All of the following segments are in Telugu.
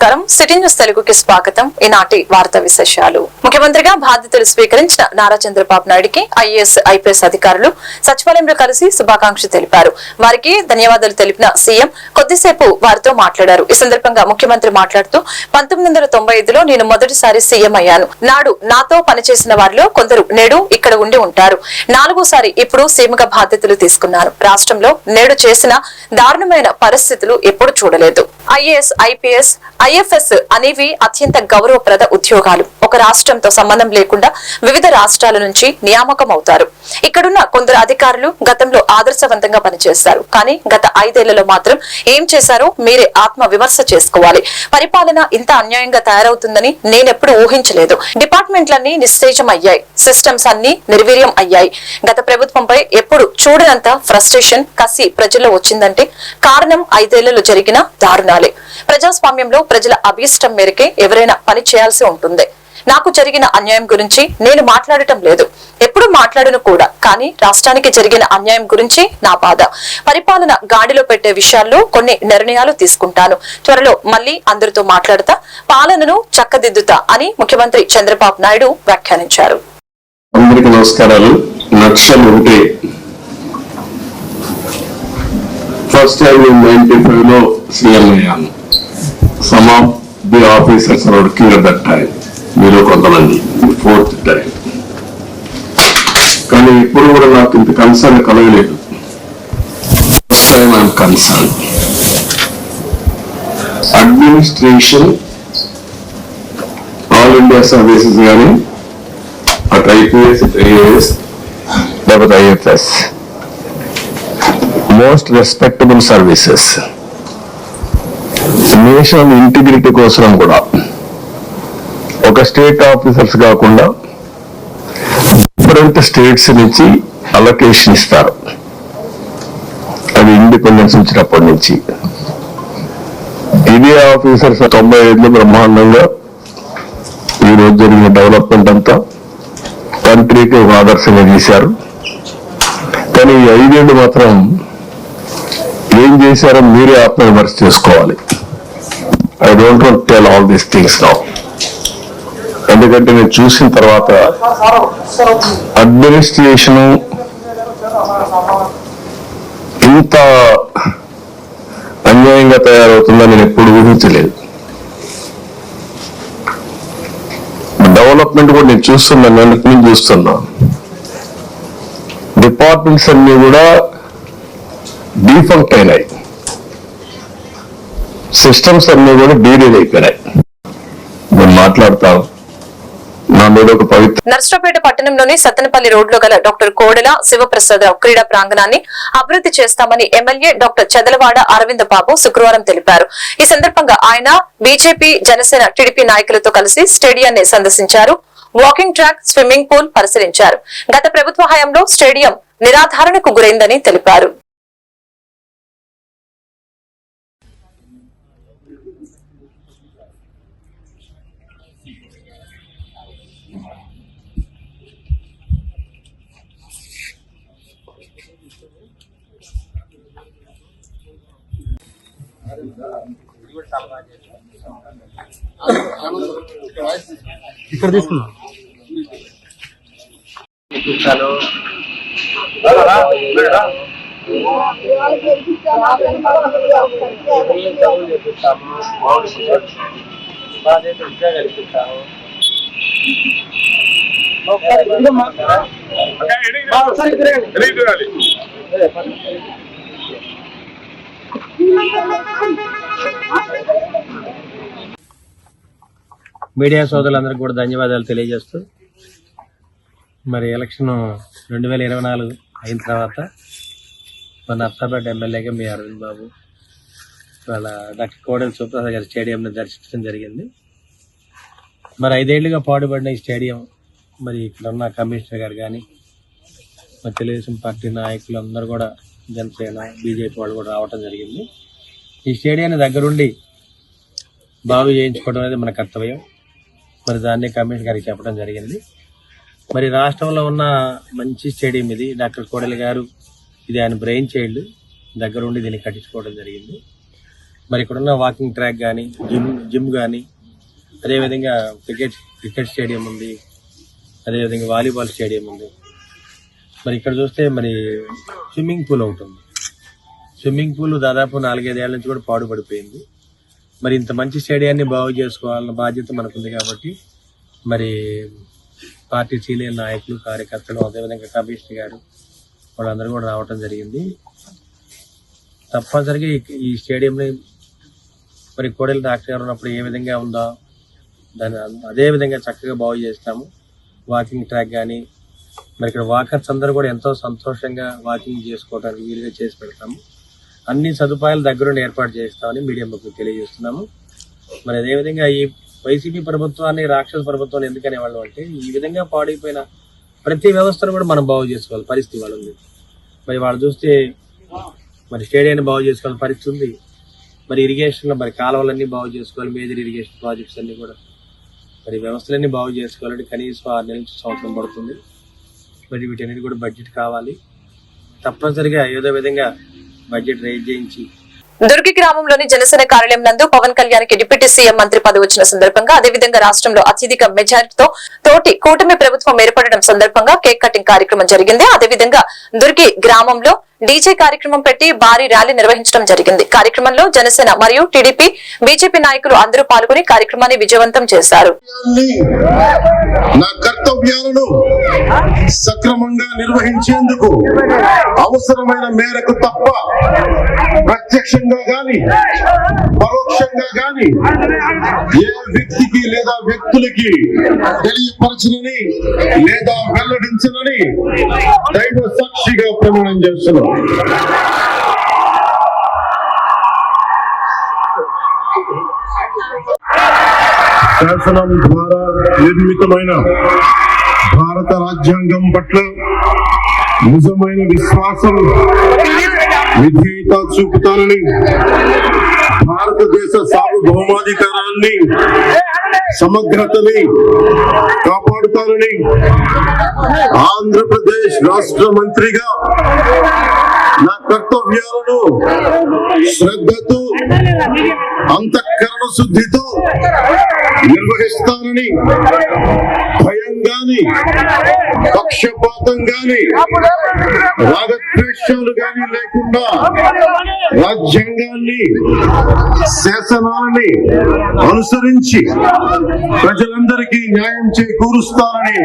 నమస్కారం. సిటీ న్యూస్ తెలుగుకి స్వాగతం. ఈనాటి వార్తా విశేషాలు. ముఖ్యమంత్రిగా బాధ్యతలు స్వీకరించిన నారా చంద్రబాబు నాయుడికి ఐఏఎస్, ఐపీఎస్ అధికారులు సచివాలయంలో కలిసి శుభాకాంక్షలు తెలిపారు. వారికి ధన్యవాదాలు తెలిపిన సీఎం కొద్దిసేపు వారితో మాట్లాడారు. ఈ సందర్భంగా ముఖ్యమంత్రి మాట్లాడుతూ 1995లో నేను మొదటిసారి సీఎం అయ్యాను. నాడు నాతో పనిచేసిన వారిలో కొందరు నేడు ఇక్కడ ఉండి ఉంటారు. 4వ సారి ఇప్పుడు సీఎంగా బాధ్యతలు తీసుకున్నాను. రాష్ట్రంలో నేడు చేసిన దారుణమైన పరిస్థితులు ఎప్పుడు చూడలేదు. ఐఏఎస్, ఐపీఎస్, ఐఎఫ్ఎస్ అనేవి అత్యంత గౌరవప్రద ఉద్యోగాలు. ఒక రాష్ట్రంతో సంబంధం లేకుండా వివిధ రాష్ట్రాల నుంచి నియామకం అవుతారు. ఇక్కడున్న కొందరు అధికారులు గతంలో ఆదర్శవంతంగా పనిచేశారు. కానీ గత 5 ఏళ్లలో మాత్రం ఏం చేశారో మీరే ఆత్మ విమర్శ చేసుకోవాలి. పరిపాలన ఇంత అన్యాయంగా తయారవుతుందని నేనెప్పుడు ఊహించలేదు. డిపార్ట్మెంట్లన్నీ నిస్తేజం అయ్యాయి. సిస్టమ్స్ అన్ని నిర్వీర్యం అయ్యాయి. గత ప్రభుత్వంపై ఎప్పుడు చూడనంత ఫ్రస్ట్రేషన్, కసి ప్రజల్లో వచ్చిందంటే కారణం 5 ఏళ్లలో జరిగిన దారుణాలే. ప్రజాస్వామ్యంలో ప్రజల అభీష్టం మేరకే ఎవరైనా పని చేయాల్సి ఉంటుంది. నాకు జరిగిన అన్యాయం గురించి నేను మాట్లాడటం లేదు, ఎప్పుడు మాట్లాడను కూడా. కానీ రాష్ట్రానికి జరిగిన అన్యాయం గురించి నా బాధ. పరిపాలన గాడిలో పెట్టే విషయాల్లో కొన్ని నిర్ణయాలు తీసుకుంటాను. త్వరలో మళ్లీ అందరితో మాట్లాడతా, పాలనను చక్కదిద్దుతా అని ముఖ్యమంత్రి చంద్రబాబు నాయుడు వ్యాఖ్యానించారు. అందరికీ నమస్కారాలు. నక్సల్ ఉంటే ఫస్ట్ టైం 95లో సీఎం అయ్యాను. Some of the officers are working at that time. మీరు కొంతమంది 4th టైం. కానీ ఇప్పుడు కూడా నాకు ఇంత కన్సర్న్ కలగలేదు. First time I'm concern. Administration, all India services కానీ అటు ఐపీఎస్, ఐఏఎస్ లేకపోతే IFS, most respectable services. National integrity కోసం కూడా ఒక స్టేట్ ఆఫీసర్స్ కాకుండా డిఫరెంట్ స్టేట్స్ నుంచి అలొకేషన్ ఇస్తారు. అది ఇండిపెండెన్స్ వచ్చినప్పటి నుంచి. ఇదే ఆఫీసర్స్ 95లో బ్రహ్మాండంగా ఈరోజు జరిగిన డెవలప్మెంట్ అంతా కంట్రీకి ఒక ఆదర్శంగా చేశారు. కానీ ఈ 5 ఏళ్ళు మాత్రం ఏం చేశారో మీరే ఆత్మవిమర్శ చేసుకోవాలి. I don't want to tell all these things now. ఎందుకంటే నేను చూసిన తర్వాత అడ్మినిస్ట్రేషన్ ఇంత అన్యాయంగా తయారవుతుందని నేను ఎప్పుడు ఊహించలేదు. డెవలప్మెంట్ కూడా నేను చూస్తున్నాను, నేను చూస్తున్నా. డిపార్ట్మెంట్స్ అన్ని కూడా డీఫంక్ట్ అయినాయి. సిస్టమ్స్ అన్ని కూడా డీరేల్ అయిపోయినాయి. నేను మాట్లాడతాను. నా మీద ఒక పవిత్ర నర్సరావుపేట పట్టణంలోని సత్తెనపల్లి రోడ్లో గల డాక్టర్ కోడెల శివప్రసాదరావు క్రీడా ప్రాంగణాన్ని అభివృద్ధి చేస్తామని ఎమ్మెల్యే డాక్టర్ చదలవాడ అరవింద్ బాబు శుక్రవారం తెలిపారు. ఈ సందర్భంగా ఆయన బీజేపీ, జనసేన, టీడీపీ నాయకులతో కలిసి స్టేడియాన్ని సందర్శించారు. వాకింగ్ ట్రాక్, స్విమ్మింగ్ పూల్ పరిశీలించారు. గత ప్రభుత్వ హయాంలో స్టేడియం నిరాధారణకు గురైందని తెలిపారు. ఇక్కడ తీసుకున్నాం. మీడియా సోదరులందరికీ కూడా ధన్యవాదాలు తెలియజేస్తూ, మరి ఎలక్షన్ 2024 అయిన తర్వాత మన నర్సరావుపేట ఎమ్మెల్యేగా మీ అరవింద్ బాబు వాళ్ళ డాక్టర్ కోడెల శివప్రసాద్ గారి స్టేడియంని దర్శించడం జరిగింది. మరి 5 ఏళ్లుగా పాడుపడిన ఈ స్టేడియం, మరి ఇక్కడ ఉన్న కమిషనర్ గారు కానీ, మరి తెలుగుదేశం పార్టీ నాయకులు అందరూ కూడా, జనసేన, బీజేపీ వాళ్ళు కూడా రావటం జరిగింది. ఈ స్టేడియాన్ని దగ్గరుండి బాగు చేయించుకోవడం అనేది మన కర్తవ్యం. మరి దాన్ని కమిషనర్ గారికి చెప్పడం జరిగింది. మరి రాష్ట్రంలో ఉన్న మంచి స్టేడియం ఇది. డాక్టర్ కోడెల గారు ఇది ఆయన బ్రెయిన్ చైల్డ్, దగ్గరుండి దీన్ని కట్టించుకోవడం జరిగింది. మరి ఇక్కడున్న వాకింగ్ ట్రాక్ కానీ జిమ్ కానీ, అదేవిధంగా క్రికెట్ స్టేడియం ఉంది, అదేవిధంగా వాలీబాల్ స్టేడియం ఉంది. మరి ఇక్కడ చూస్తే మరి స్విమ్మింగ్ పూల్ ఒకటి ఉంది. స్విమ్మింగ్ పూల్ దాదాపు 4-5 ఏళ్ల నుంచి కూడా పాడుపడిపోయింది. మరి ఇంత మంచి స్టేడియాన్ని బాగు చేసుకోవాలన్న బాధ్యత మనకుంది కాబట్టి మరి పార్టీ సీనియర్ నాయకులు, కార్యకర్తలు, అదేవిధంగా కమిషనర్ గారు వాళ్ళందరూ కూడా రావటం జరిగింది. తప్పనిసరిగా ఈ స్టేడియంని మరి కోడెల డాక్టర్ గారు ఉన్నప్పుడు ఏ విధంగా ఉందో దాన్ని అదే విధంగా చక్కగా బాగు చేస్తాము. వాకింగ్ ట్రాక్ కానీ మరి ఇక్కడ వాకర్స్ అందరూ కూడా ఎంతో సంతోషంగా వాకింగ్ చేసుకోవడానికి వీలుగా చేసి పెడతాము. అన్ని సదుపాయాలు దగ్గరుండి ఏర్పాటు చేస్తామని మీడియా ముఖ్యంగా తెలియజేస్తున్నాము. మరి అదేవిధంగా ఈ వైసీపీ ప్రభుత్వాన్ని రాక్షస ప్రభుత్వాన్ని ఎందుకు అనేవాళ్ళు అంటే ఈ విధంగా పాడైపోయిన ప్రతి వ్యవస్థను కూడా మనం బాగు చేసుకోవాలి పరిస్థితి వాళ్ళు ఉంది. మరి వాళ్ళు చూస్తే మరి స్టేడియాన్ని బాగు చేసుకోవాలని పరిస్థితి ఉంది. మరి ఇరిగేషన్లో మరి కాలువలన్నీ బాగు చేసుకోవాలి, మేజర్ ఇరిగేషన్ ప్రాజెక్ట్స్ అన్నీ కూడా మరి వ్యవస్థలన్నీ బాగు చేసుకోవాలంటే కనీసం 6 నెలల నుంచి సంవత్సరం పడుతుంది. మరి వీటన్నిటి కూడా బడ్జెట్ కావాలి. తప్పనిసరిగా ఏదో విధంగా బడ్జెట్ రైజ్ చేయించి దుర్గి గ్రామంలోని జనసేన కార్యాలయం నందు పవన్ కళ్యాణ్ కి డిప్యూటీ సీఎం మంత్రి పదవి వచ్చిన సందర్భంగా, అదేవిధంగా రాష్ట్రంలో అత్యధిక మెజారిటీతో తోటి కూటమి ప్రభుత్వం ఏర్పడడం సందర్భంగా కేక్ కటింగ్ కార్యక్రమం జరిగింది. అదేవిధంగా దుర్గి గ్రామంలో డీజే కార్యక్రమం పెట్టి భారీ ర్యాలీ నిర్వహించడం జరిగింది. కార్యక్రమంలో జనసేన మరియు టీడీపీ, బీజేపీ నాయకులు అందరూ పాల్గొని కార్యక్రమాన్ని విజయవంతం చేశారు. నా కర్తవ్యాలను సక్రమంగా నిర్వహించేందుకు అవసరమైన మేరకు తప్ప ప్రత్యక్షంగా గాని పరోక్షంగా గాని ఏ వ్యక్తికి లేదా వ్యక్తులకి తెలియపరచనని లేదా వెల్లడించనని దైవ సాక్షిగా ప్రమాణం చేస్తున్నాం. శాసనం ద్వారా నిర్మితమైన భారత రాజ్యాంగం పట్ల నిజమైన విశ్వాసం, విధేయత చూపుతానని, భారతదేశ సార్వభౌమాధికారాన్ని, సమగ్రతని కాపాడుతానని ఆంధ్రప్రదేశ్ రాష్ట్ర మంత్రిగా నా కర్తవ్యాలను శ్రద్ధతో, అంతఃకరణ శుద్ధితో నిర్వహిస్తానని, భయం గాని, పక్షపాతం గాని, రాగద్వేషాలు గాని లేకుండా రాజ్యాంగాన్ని, శాసనాలని అనుసరించి ప్రజలందరికీ న్యాయం చేకూరుస్తానని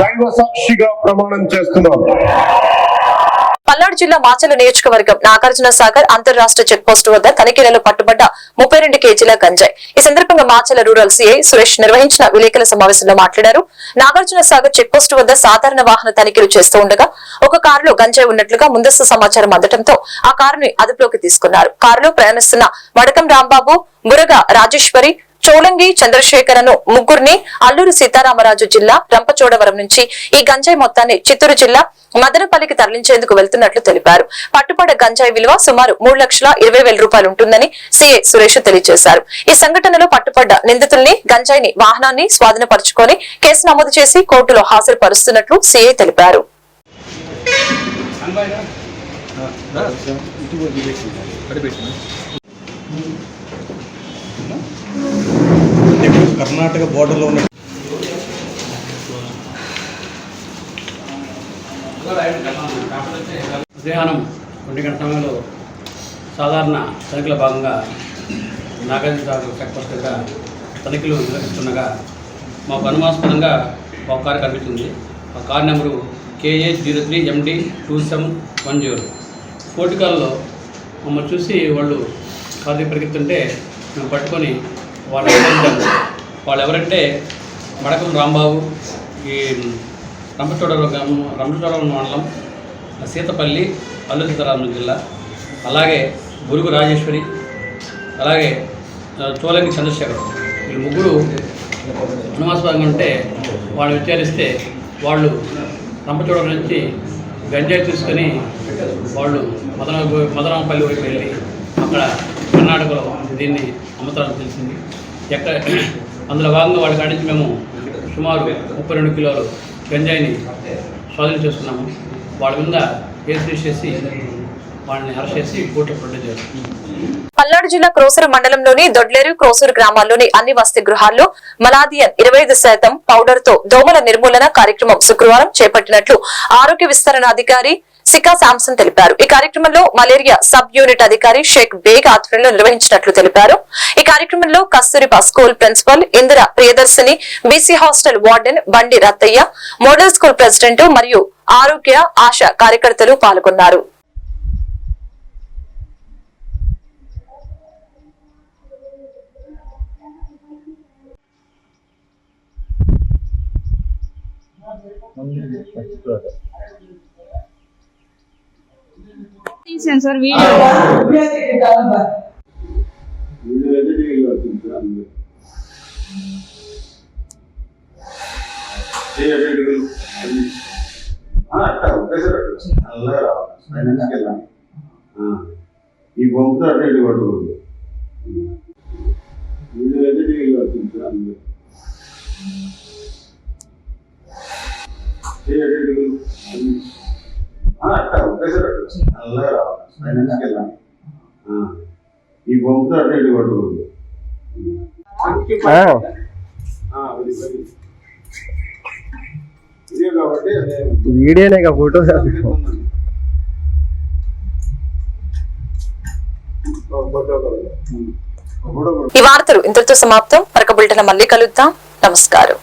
దైవ సాక్షిగా ప్రమాణం చేస్తున్నాను. పల్నాడు జిల్లా మాచర్ల నియోజకవర్గం నాగార్జున సాగర్ అంతర్రాష్ట్ర చెక్ పోస్టు వద్ద తనిఖీలలో పట్టుబడ్డ 32 కేజీల గంజాయి. ఈ సందర్భంగా మాచర్ల రూరల్ సీఐ సురేష్ నిర్వహించిన విలేకరుల సమావేశంలో మాట్లాడారు. నాగార్జున సాగర్ చెక్ పోస్టు వద్ద సాధారణ వాహన తనిఖీలు చేస్తూ ఉండగా ఒక కారులో గంజాయి ఉన్నట్లుగా ముందస్తు సమాచారం అందడంతో ఆ కారుని అదుపులోకి తీసుకున్నారు. కారులో ప్రయాణిస్తున్న వడకం రాంబాబు, మురగ రాజేశ్వరి, చోలంగి చంద్రశేఖరను ముగ్గురిని అల్లూరు సీతారామరాజు జిల్లా రంపచోడవరం నుంచి ఈ గంజాయి మొత్తాన్ని చిత్తూరు జిల్లా మదనపల్లికి తరలించేందుకు వెళ్తున్నట్లు తెలిపారు. పట్టుబడ్డ గంజాయి విలువ సుమారు 3,20,000 రూపాయలు ఉంటుందని సీఐ సురేష్ తెలియజేశారు. ఈ సంఘటనలో పట్టుబడ్డ నిందితుల్ని, గంజాయిని, వాహనాన్ని స్వాధీనపరుచుకొని కేసు నమోదు చేసి కోర్టులో హాజరుపరుస్తున్నట్లు సీఐ తెలిపారు. కర్ణాటక బోర్డర్లో ఉన్న మధ్యాహ్నం 1 గంటల సమయంలో సాధారణ తనిఖీల భాగంగా నాగార్జున సాగర్ చెక్ పోస్ట్ దగ్గర తనిఖీలు నిర్వహిస్తుండగా మాకు అనుమానాస్పదంగా ఒక కారు కనిపిస్తుంది. ఆ కారు నెంబరు KA03MD2710. పోర్టుగాల్లో మమ్మల్ని చూసి వాళ్ళు కారు పరిగెత్తుంటే మేము పట్టుకొని వాళ్ళు ఎవరంటే మడకం రాంబాబు, ఈ రంపచోడవరం మండలం, సీతపల్లి, అల్లూరు సీతారామరాజు జిల్లా, అలాగే బురుగు రాజేశ్వరి, అలాగే చోలంగి చంద్రశేఖర్, వీళ్ళు ముగ్గురు అనుమానాస్పదంగా ఉంటే వాళ్ళు విచారిస్తే వాళ్ళు రంపచోడవరం నుంచి గంజాయి తీసుకొని వాళ్ళు మదనపల్లి వైపు వెళ్ళి అక్కడ కర్ణాటకలో దీన్ని అమ్ముతారని తెలిసింది. అందులో భాగంగా వాళ్ళ కాడి నుంచి మేము సుమారు 32 కిలోలు గంజాయిని స్వాధీనం చేసుకున్నాము. వాళ్ళ మీద కేసు రిజిస్టర్ చేసి వాళ్ళని అరెస్ట్ చేసి కోర్టులో ప్రొడ్యూస్ చేస్తారు. పల్నాడు జిల్లా క్రోసూరు మండలంలోని దొడ్లేరు క్రోసూరు గ్రామాల్లోని అన్ని వసతి గృహాల్లో మలాథియన్ 25% పౌడర్ తో దోమల నిర్మూలన కార్యక్రమం శుక్రవారం చేపట్టినట్లు ఆరోగ్య విస్తరణ అధికారి సికా శాంసన్ తెలిపారు. ఈ కార్యక్రమంలో మలేరియా సబ్ యూనిట్ అధికారి షేక్ బేగ్ ఆధ్వర్యంలో నిర్వహించినట్లు తెలిపారు. ఈ కార్యక్రమంలో Kasturba school principal Indira Priyadarshini, BC hostel warden Bandi Rattaiah, model school president మరియు ఆరోగ్య ఆశా కార్యకర్తలు పాల్గొన్నారు. సెన్సార్ వీడియో ఈ బొమ్మతో అటు ఇటు పట్టుకోదు వీడియో అయితే టీవీలో వచ్చింది ఈ బొమ్మతో అటు ఇటు పట్టుకోదు ఇదే కాబట్టి వీడియోనే ఫోటో ఈ వార్తలు ఇంతటితో సమాప్తం. మరొక బులెటిన్ మళ్ళీ కలుద్దాం. నమస్కారం.